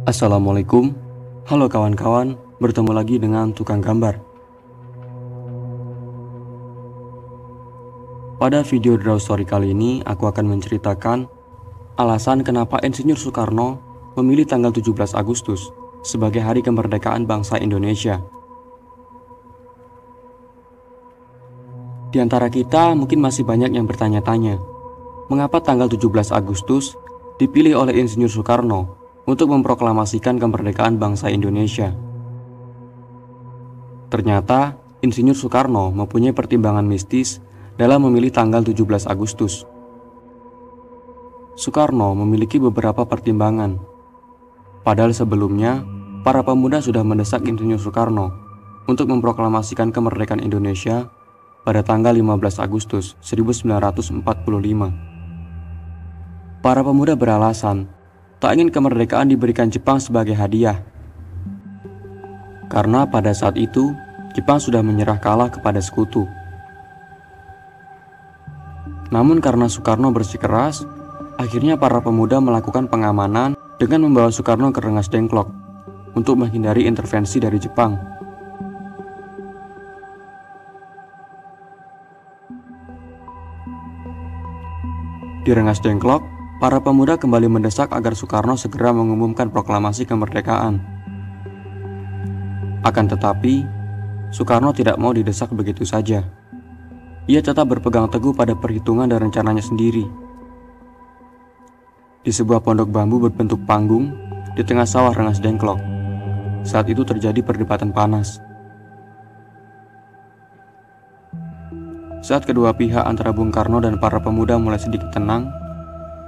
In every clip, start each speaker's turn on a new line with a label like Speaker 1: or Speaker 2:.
Speaker 1: Assalamualaikum. Halo kawan-kawan, bertemu lagi dengan tukang gambar. Pada video Draw Story kali ini, aku akan menceritakan alasan kenapa Insinyur Soekarno memilih tanggal 17 Agustus sebagai hari kemerdekaan bangsa Indonesia. Di antara kita mungkin masih banyak yang bertanya-tanya, mengapa tanggal 17 Agustus dipilih oleh Insinyur Soekarno untuk memproklamasikan kemerdekaan bangsa Indonesia. Ternyata, Insinyur Soekarno mempunyai pertimbangan mistis dalam memilih tanggal 17 Agustus. Soekarno memiliki beberapa pertimbangan. Padahal sebelumnya, para pemuda sudah mendesak Insinyur Soekarno untuk memproklamasikan kemerdekaan Indonesia pada tanggal 15 Agustus 1945. Para pemuda beralasan tak ingin kemerdekaan diberikan Jepang sebagai hadiah, karena pada saat itu Jepang sudah menyerah kalah kepada sekutu. Namun karena Soekarno bersikeras, akhirnya para pemuda melakukan pengamanan dengan membawa Soekarno ke Rengas Dengklok untuk menghindari intervensi dari Jepang. Di Rengas Dengklok, para pemuda kembali mendesak agar Soekarno segera mengumumkan proklamasi kemerdekaan. Akan tetapi, Soekarno tidak mau didesak begitu saja. Ia tetap berpegang teguh pada perhitungan dan rencananya sendiri. Di sebuah pondok bambu berbentuk panggung di tengah sawah Rengas Dengklok, saat itu terjadi perdebatan panas. Saat kedua pihak antara Bung Karno dan para pemuda mulai sedikit tenang,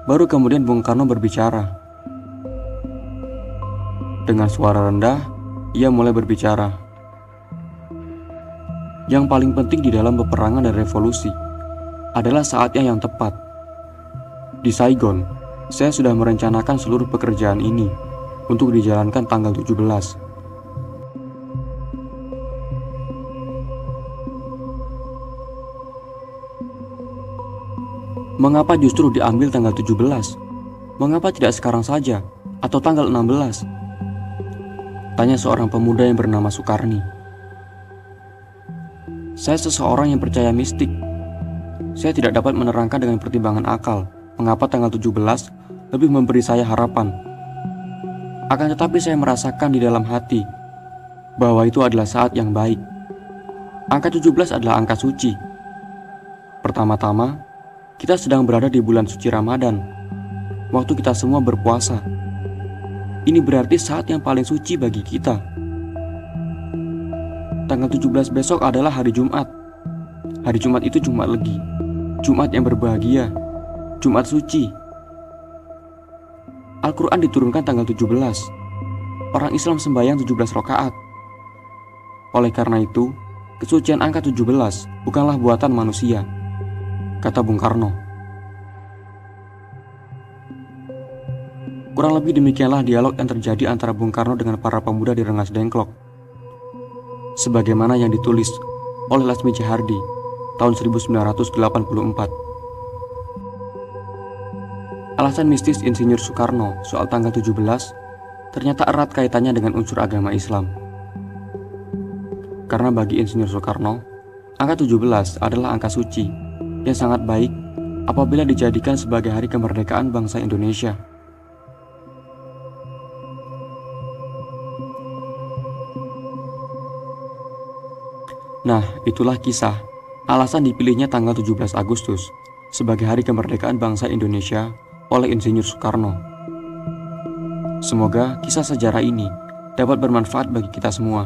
Speaker 1: baru kemudian Bung Karno berbicara. Dengan suara rendah, ia mulai berbicara. Yang paling penting di dalam peperangan dan revolusi adalah saatnya yang tepat. Di Saigon, saya sudah merencanakan seluruh pekerjaan ini untuk dijalankan tanggal 17. Mengapa justru diambil tanggal 17? Mengapa tidak sekarang saja? Atau tanggal 16? Tanya seorang pemuda yang bernama Sukarni. Saya seseorang yang percaya mistik. Saya tidak dapat menerangkan dengan pertimbangan akal mengapa tanggal 17 lebih memberi saya harapan. Akan tetapi saya merasakan di dalam hati bahwa itu adalah saat yang baik. Angka 17 adalah angka suci. Pertama-tama, kita sedang berada di bulan suci Ramadan, waktu kita semua berpuasa. Ini berarti saat yang paling suci bagi kita. Tanggal 17 besok adalah hari Jumat. Hari Jumat itu Jumat Legi, Jumat yang berbahagia, Jumat suci. Al-Quran diturunkan tanggal 17. Orang Islam sembahyang 17 rakaat. Oleh karena itu, kesucian angka 17 bukanlah buatan manusia, kata Bung Karno. Kurang lebih demikianlah dialog yang terjadi antara Bung Karno dengan para pemuda di Rengas Dengklok, sebagaimana yang ditulis oleh Lasmi Jahardi tahun 1984. Alasan mistis Insinyur Soekarno soal tanggal 17 ternyata erat kaitannya dengan unsur agama Islam. Karena bagi Insinyur Soekarno, angka 17 adalah angka suci yang sangat baik apabila dijadikan sebagai hari kemerdekaan bangsa Indonesia. Nah, itulah kisah alasan dipilihnya tanggal 17 Agustus sebagai hari kemerdekaan bangsa Indonesia oleh Insinyur Soekarno. Semoga kisah sejarah ini dapat bermanfaat bagi kita semua.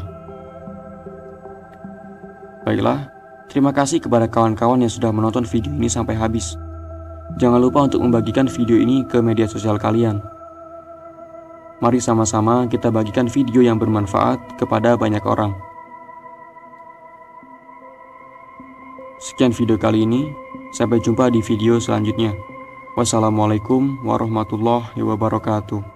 Speaker 1: Baiklah, terima kasih kepada kawan-kawan yang sudah menonton video ini sampai habis. Jangan lupa untuk membagikan video ini ke media sosial kalian. Mari sama-sama kita bagikan video yang bermanfaat kepada banyak orang. Sekian video kali ini, sampai jumpa di video selanjutnya. Wassalamualaikum warahmatullahi wabarakatuh.